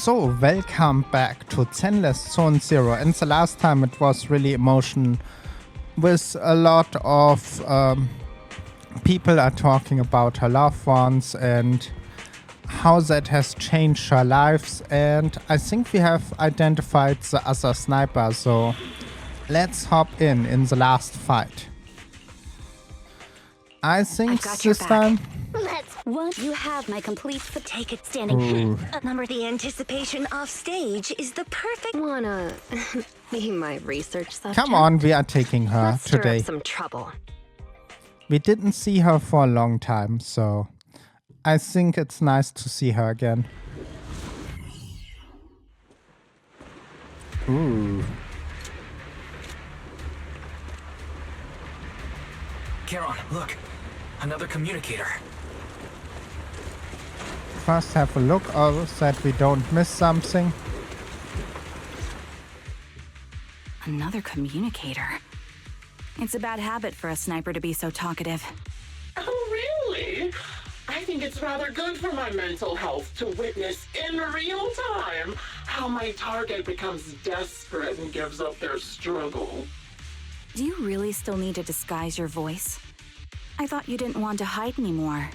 So, welcome back to Zenless Zone Zero. And the last time it was really emotion with a lot of people are talking about her loved ones and how that has changed her lives. And I think we have identified the other sniper. So let's hop in the last fight. I think this time... You have my complete take it standing. Number the anticipation off stage is the perfect. Wanna be my research subject? Come on, we are taking her Let's stir today. up some trouble. We didn't see her for a long time, so I think it's nice to see her again. Ooh. Charon, look. Another communicator. First have a look so that we don't miss something. Another communicator. It's a bad habit for a sniper to be so talkative. Oh, really? I think it's rather good for my mental health to witness in real time how my target becomes desperate and gives up their struggle. Do you really still need to disguise your voice? I thought you didn't want to hide anymore,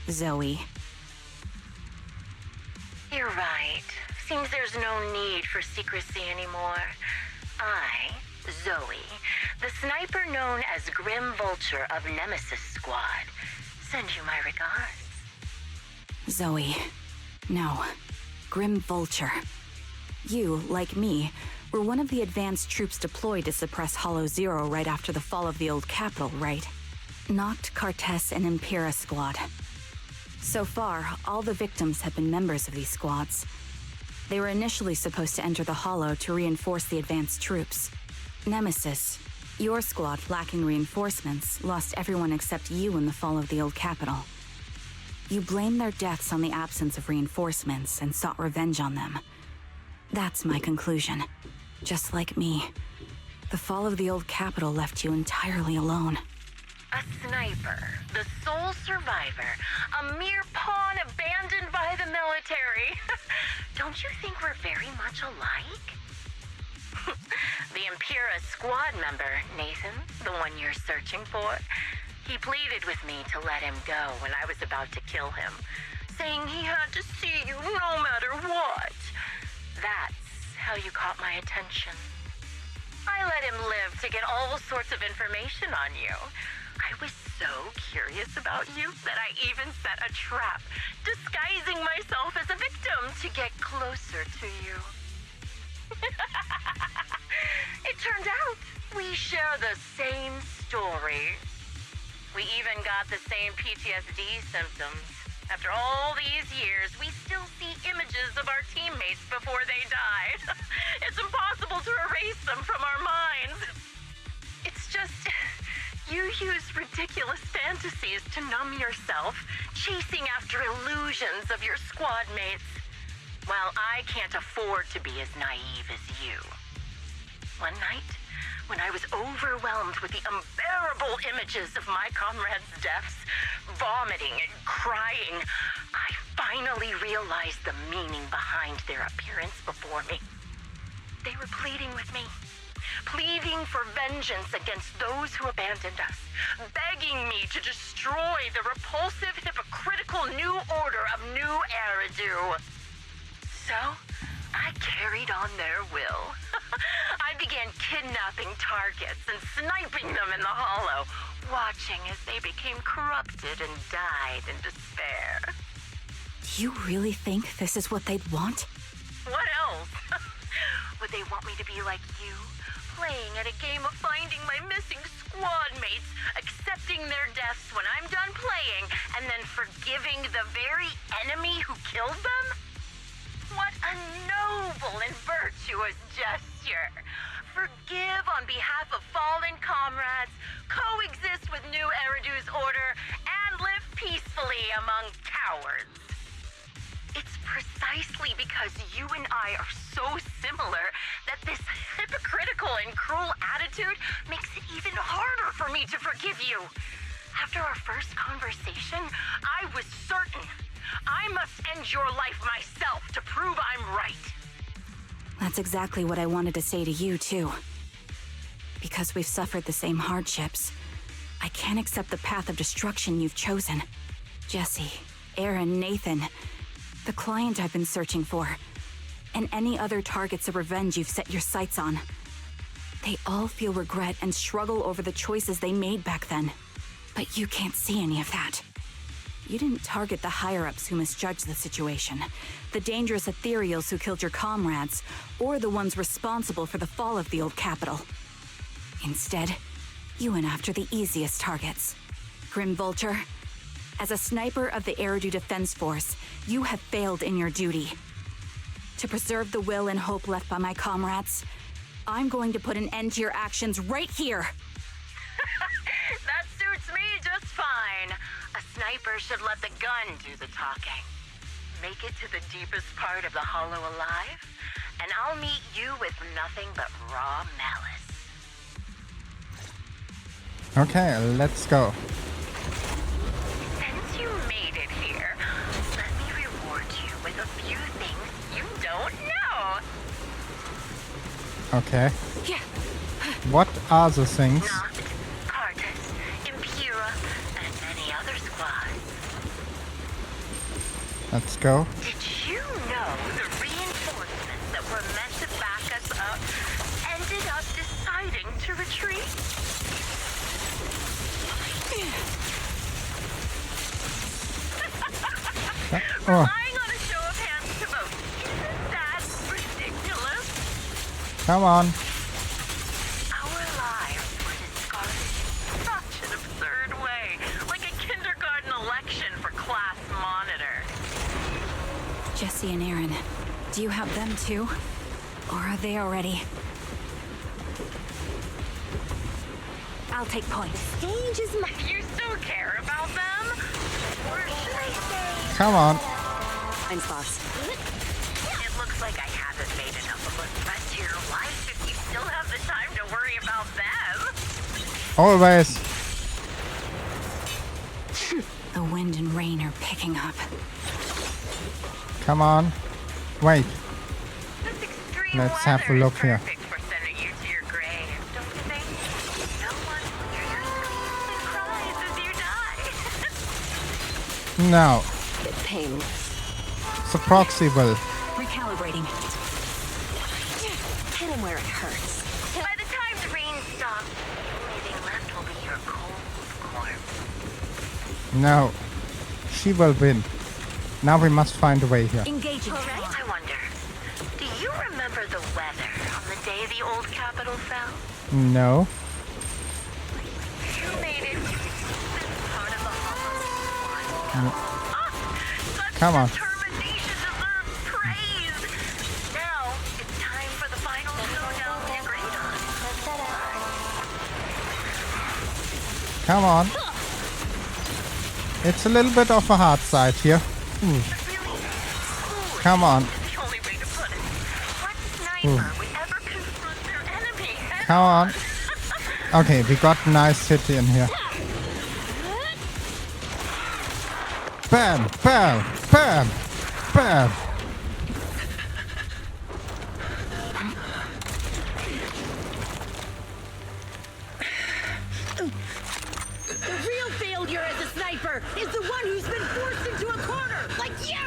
Zoe. You're right. Seems there's no need for secrecy anymore. I, Zoe, the sniper known as Grim Vulture of Nemesis Squad, send you my regards. Zoe. No. Grim Vulture. You, like me, were one of the advanced troops deployed to suppress HoYoverse right after the fall of the old capital, right? Noct, Cartes, and Impera Squad. So far, all the victims have been members of these squads. They were initially supposed to enter the Hollow to reinforce the advanced troops. Nemesis, your squad lacking reinforcements, lost everyone except you in the fall of the old capital. You blamed their deaths on the absence of reinforcements and sought revenge on them. That's my conclusion. Just like me. The fall of the old capital left you entirely alone. A sniper, the sole survivor, a mere pawn abandoned by the military. Don't you think we're very much alike? The Impera squad member, Nathan, the one you're searching for, he pleaded with me to let him go when I was about to kill him, saying he had to see you no matter what. That's how you caught my attention. I let him live to get all sorts of information on you. I was so curious about you that I even set a trap, disguising myself as a victim to get closer to you. It turned out we share the same story. We even got the same PTSD symptoms. After all these years, we still see images of our teammates before they died. It's impossible to erase them from our minds. It's just... You use ridiculous fantasies to numb yourself, chasing after illusions of your squad mates, while I can't afford to be as naive as you. One night, when I was overwhelmed with the unbearable images of my comrades' deaths, vomiting and crying, I finally realized the meaning behind their appearance before me. They were pleading with me. Pleading for vengeance against those who abandoned us, begging me to destroy the repulsive, hypocritical new order of new Eridu. So, I carried on their will. I began kidnapping targets and sniping them in the Hollow, watching as they became corrupted and died in despair. Do you really think this is what they'd want? What else? Would they want me to be like you? Playing at a game of finding my missing squad mates, accepting their deaths when I'm done playing, and then forgiving the very enemy who killed them? What a noble and virtuous gesture! Forgive on behalf of fallen comrades, coexist with new Eridu's order, and live peacefully among cowards. It's precisely because you and I are so similar that this hypocritical and cruel attitude makes it even harder for me to forgive you. After our first conversation, I was certain I must end your life myself to prove I'm right. That's exactly what I wanted to say to you, too. Because we've suffered the same hardships, I can't accept the path of destruction you've chosen. Jesse, Aaron, Nathan, the client I've been searching for, and any other targets of revenge you've set your sights on. They all feel regret and struggle over the choices they made back then. But you can't see any of that. You didn't target the higher-ups who misjudged the situation, the dangerous Ethereals who killed your comrades, or the ones responsible for the fall of the old capital. Instead, you went after the easiest targets. Grim Vulture, as a sniper of the Eridu Defense Force, you have failed in your duty. To preserve the will and hope left by my comrades, I'm going to put an end to your actions right here. That suits me just fine. A sniper should let the gun do the talking. Make it to the deepest part of the hollow alive, and I'll meet you with nothing but raw malice. Okay, let's go. Since you made it here, let me reward you with a few things you don't know. Okay. Yeah. What are the things? Noct, Cartus, Impura, and many other squads. Let's go. Did you know the reinforcements that were meant to back us up ended up deciding to retreat? Oh, Relying on a show of hands to vote. Isn't that ridiculous? come on. Our lives were discarded in such an absurd way, like a kindergarten election for class monitor. Jesse and Aaron, do you have them too? Or are they already? I'll take point. Stage is my. You still care about them? Or should I say... Come on. Fine spots. It looks like I haven't made enough of a threat to your life if you still have the time to worry about them. Always. The wind and rain are picking up. Come on. Wait. This extreme Let's have a weather look is here. perfect for sending you to your grave, don't you think? No one will hear your screams and cries as you die. No. Bit painless. It's a proxy will. Recalibrating. Hit him where it hurts. By the time the rain stops, the only thing left will be your cold corpse. No. She will win. Now we must find a way here. Engaging. All right, I wonder, do you remember the weather on the day the old capital fell? No. You made it to this part of the hollow. Such Come on. determination deserves praise. Now it's time for the final showdown we agreed on. Come on. It's a little bit of a hard side here. Really, foolish Come on. is the only way to put it. What sniper would ever confront their enemy head Come on. Okay, we got a nice hit in here. Bam, bam, bam, bam. The real failure as a sniper is the one who's been forced into a corner, like you!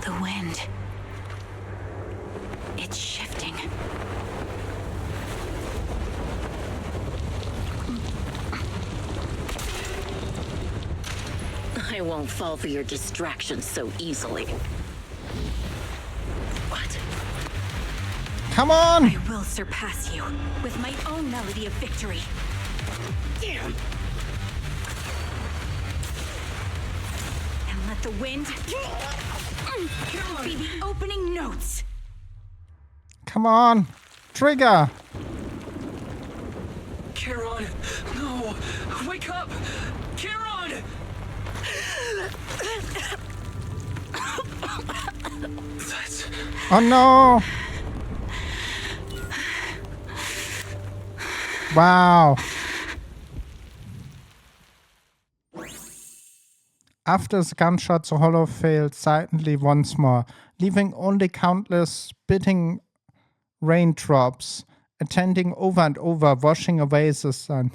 The wind. It's shifting. I won't fall for your distractions so easily. What? Come on. I will surpass you with my own melody of victory. Damn! And let the wind be the opening notes. Come on. Trigger. Charon! No! Wake up! Charon! That's... Oh no. Wow. After the gunshots, the Hollow failed silently once more, leaving only countless spitting raindrops, attending over and over, washing away the sun.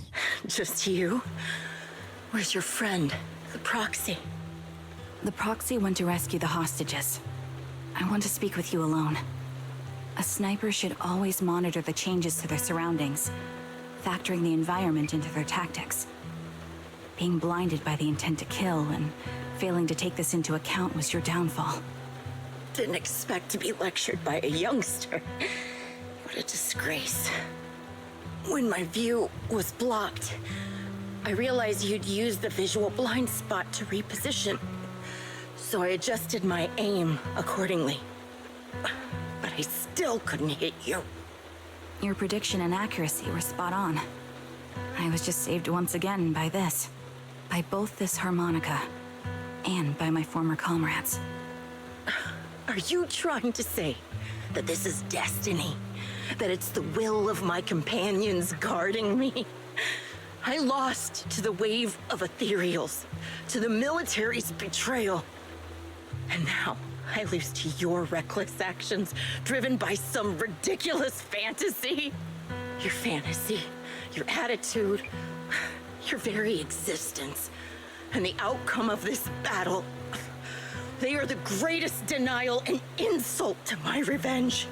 Just you? Where's your friend, the proxy? The proxy went to rescue the hostages. I want to speak with you alone. A sniper should always monitor the changes to their surroundings, factoring the environment into their tactics. Being blinded by the intent to kill and failing to take this into account was your downfall. Didn't expect to be lectured by a youngster. What a disgrace. When my view was blocked, I realized you'd used the visual blind spot to reposition. So I adjusted my aim accordingly. But I still couldn't hit you. Your prediction and accuracy were spot on. I was just saved once again by this. By both this harmonica and by my former comrades. Are you trying to say that this is destiny? That it's the will of my companions guarding me? I lost to the wave of Ethereals, to the military's betrayal. And now I lose to your reckless actions, driven by some ridiculous fantasy. Your fantasy, your attitude, your very existence, and the outcome of this battle. They are the greatest denial and insult to my revenge.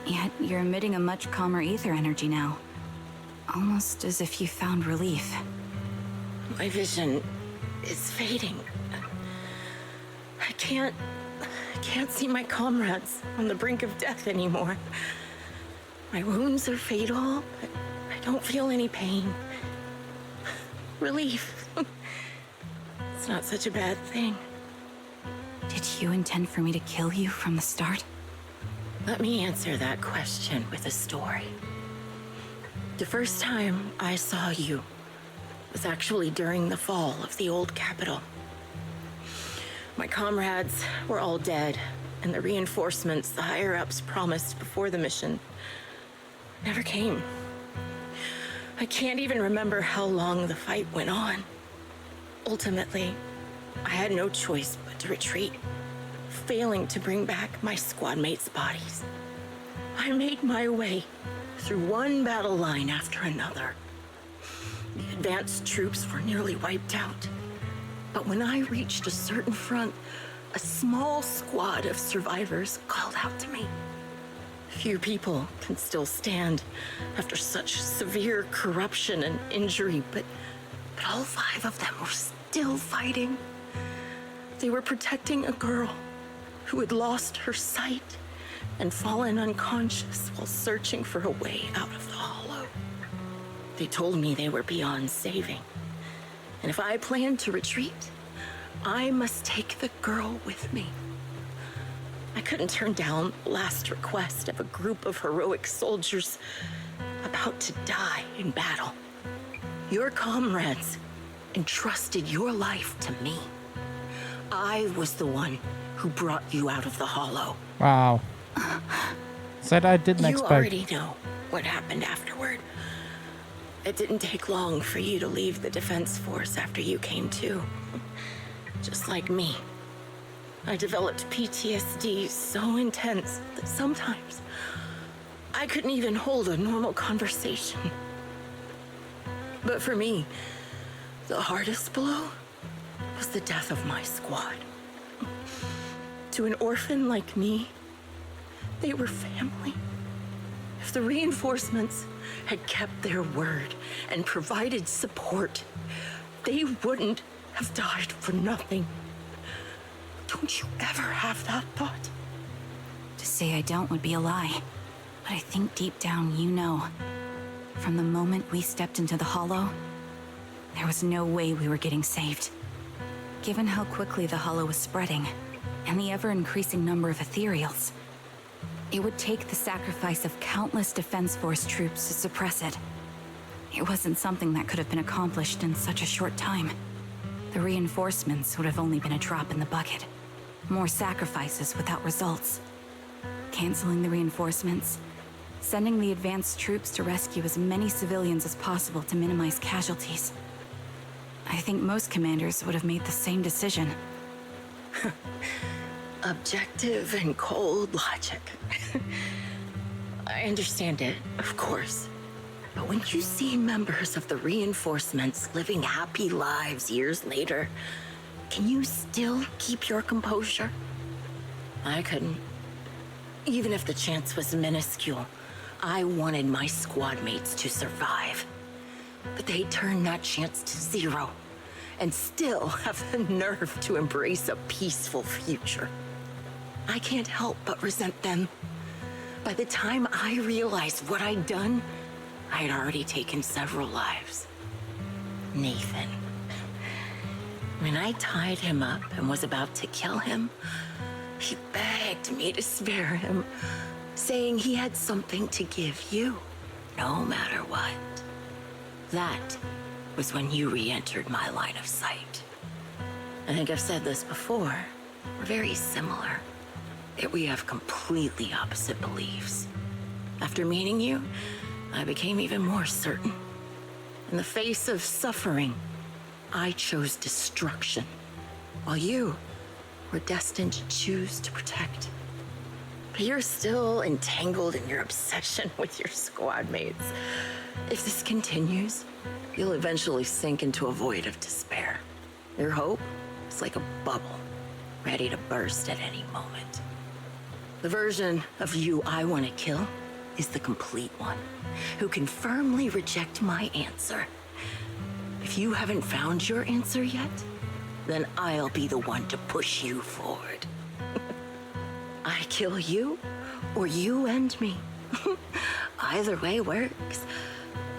Yet you're emitting a much calmer ether energy now. Almost as if you found relief. My vision is fading. I can't see my comrades on the brink of death anymore. My wounds are fatal, but I don't feel any pain. Relief. It's not such a bad thing. Did you intend for me to kill you from the start? Let me answer that question with a story. The first time I saw you was actually during the fall of the old capital. My comrades were all dead, and the reinforcements the higher-ups promised before the mission never came. I can't even remember how long the fight went on. Ultimately, I had no choice but to retreat, failing to bring back my squad mates' bodies. I made my way through one battle line after another. The advanced troops were nearly wiped out. But when I reached a certain front, a small squad of survivors called out to me. Few people can still stand after such severe corruption and injury, but all 5 of them were still fighting. They were protecting a girl who had lost her sight and fallen unconscious while searching for a way out of the hollow. They told me they were beyond saving. And if I planned to retreat, I must take the girl with me. I couldn't turn down the last request of a group of heroic soldiers about to die in battle. Your comrades entrusted your life to me. I was the one who brought you out of the hollow. Wow. That I didn't You expect. already know what happened afterward. It didn't take long for you to leave the defense force after you came to. Just like me. I developed PTSD so intense that sometimes I couldn't even hold a normal conversation. But for me, the hardest blow was the death of my squad. To an orphan like me, they were family. If the reinforcements had kept their word and provided support, they wouldn't have died for nothing. Don't you ever have that thought? To say I don't would be a lie. But I think deep down you know. From the moment we stepped into the hollow, there was no way we were getting saved. Given how quickly the hollow was spreading, and the ever-increasing number of Ethereals, it would take the sacrifice of countless Defense Force troops to suppress it. It wasn't something that could have been accomplished in such a short time. The reinforcements would have only been a drop in the bucket. More sacrifices without results. Canceling the reinforcements, sending the advanced troops to rescue as many civilians as possible to minimize casualties. I think most commanders would have made the same decision. Objective and cold logic. I understand it, of course. But when you see members of the reinforcements living happy lives years later, can you still keep your composure? I couldn't. Even if the chance was minuscule, I wanted my squad mates to survive. But they turned that chance to zero, and still have the nerve to embrace a peaceful future. I can't help but resent them. By the time I realized what I'd done, I had already taken several lives. Nathan. When I tied him up and was about to kill him, he begged me to spare him, saying he had something to give you, no matter what. That was when you re-entered my line of sight. I think I've said this before. We're very similar, yet we have completely opposite beliefs. After meeting you, I became even more certain. In the face of suffering, I chose destruction, while you were destined to choose to protect. But you're still entangled in your obsession with your squad mates. If this continues, you'll eventually sink into a void of despair. Your hope is like a bubble, ready to burst at any moment. The version of you I want to kill is the complete one, who can firmly reject my answer. If you haven't found your answer yet, then I'll be the one to push you forward. I kill you, or you end me. Either way works.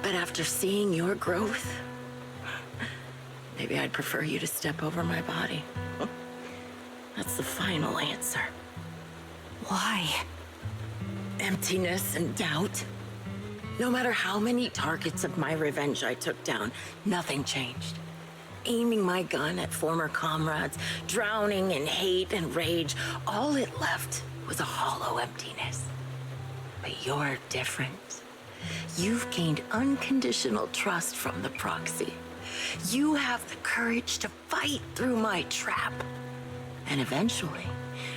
But after seeing your growth, maybe I'd prefer you to step over my body. That's the final answer. Why? Emptiness and doubt. No matter how many targets of my revenge I took down, nothing changed. Aiming my gun at former comrades, drowning in hate and rage, all it left was a hollow emptiness. But you're different. You've gained unconditional trust from the proxy. You have the courage to fight through my trap. And eventually,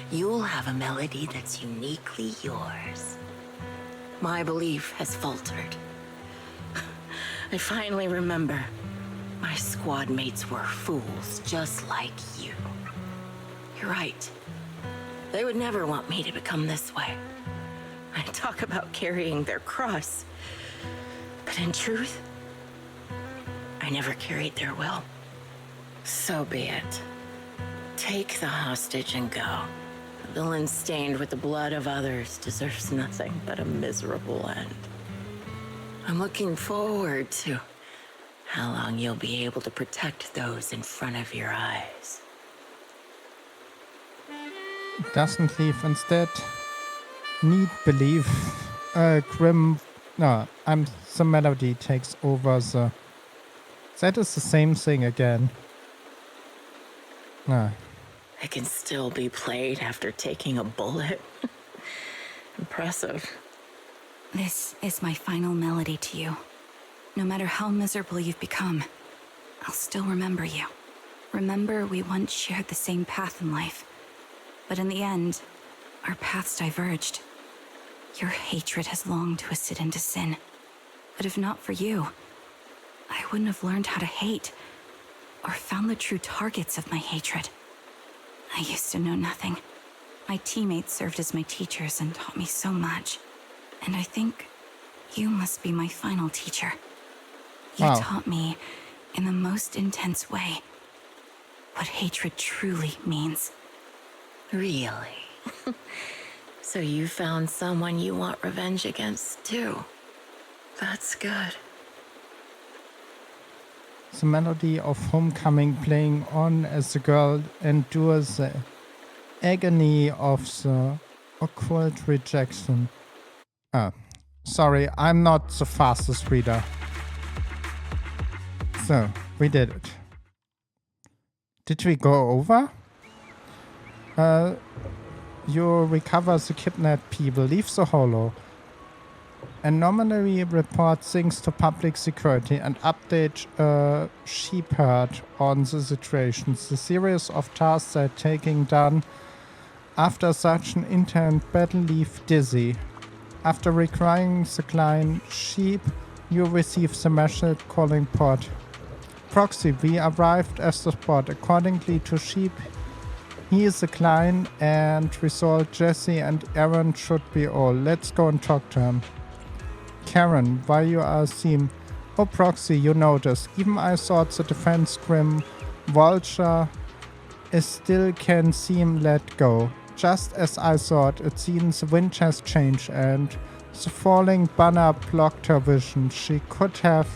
you'll have a melody that's uniquely yours. My belief has faltered. I finally remember. My squad mates were fools, just like you. You're right. They would never want me to become this way. I talk about carrying their cross. But in truth, I never carried their will. So be it. Take the hostage and go. A villain stained with the blood of others deserves nothing but a miserable end. I'm looking forward to how long you'll be able to protect those in front of your eyes. Doesn't leave, instead need belief. The melody takes over the... That is the same thing again. It can still be played after taking a bullet. Impressive. This is my final melody to you. No matter how miserable you've become, I'll still remember you. Remember we once shared the same path in life. But in the end, our paths diverged. Your hatred has long twisted into sin. But if not for you, I wouldn't have learned how to hate, or found the true targets of my hatred. I used to know nothing. My teammates served as my teachers and taught me so much. And I think you must be my final teacher. You Wow. taught me, in the most intense way, what hatred truly means. Really? So you found someone you want revenge against, too. That's good. The melody of Homecoming playing on as the girl endures the agony of the occult rejection. Sorry, I'm not the fastest reader. So, we did it. Did we go over? You recover the kidnapped people, leave the holo. anomaly report things to public security and update sheep herd on the situation. The series of tasks that taking done after such an intense battle leave dizzy. After requiring the client sheep, you receive the message calling pod. Proxy, we arrived at the spot. Accordingly to sheep, he is the client and result Jesse and Aaron should be all. Let's go and talk to him. Karen, why you are theme? Oh Proxy, you noticed. Even I thought the defense Grim Vulture is still can seem let go. Just as I thought, it seems the wind has changed and the falling banner blocked her vision. She could have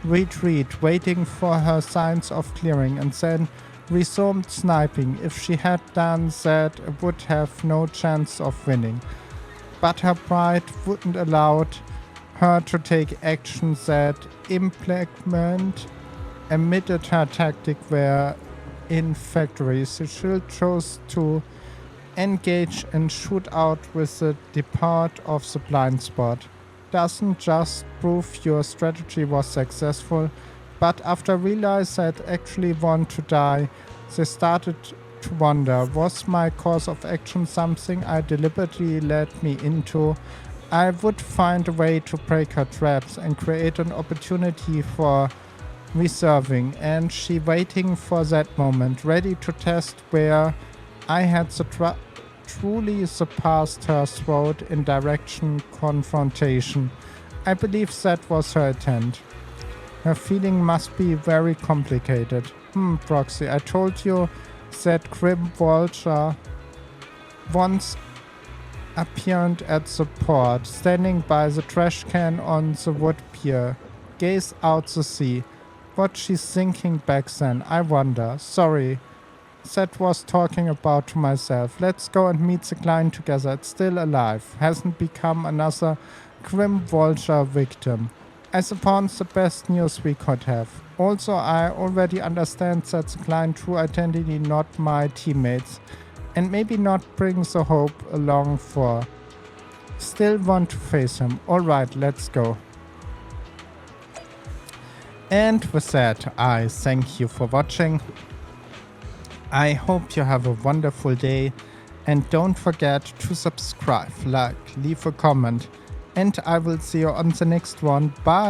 retreated, waiting for her signs of clearing, and then resumed sniping. If she had done that, it would have no chance of winning. But her pride wouldn't allow her to take actions that implement admitted her tactic were in factories. She still chose to engage in shootout with the depart of the blind spot. Doesn't just prove your strategy was successful, but after realizing that actually want to die, they started to wonder, was my course of action something I deliberately led me into? I would find a way to break her traps and create an opportunity for reserving, and she waiting for that moment, ready to test where I had truly surpassed her throat in direction confrontation. I believe that was her intent. Her feeling must be very complicated. Proxy, I told you that Grim Vulture once appeared at the port, standing by the trash can on the wood pier, gaze out the sea. What she's thinking back then, I wonder. Sorry, that was talking about to myself. Let's go and meet the client together. It's still alive. Hasn't become another Grim Vulture victim. I suppose the best news we could have. Also, I already understand that the client true identity not my teammates, and maybe not bring the hope along for. Still want to face him. Alright, let's go. And with that, I thank you for watching. I hope you have a wonderful day, and don't forget to subscribe, like, leave a comment, and I will see you on the next one. Bye!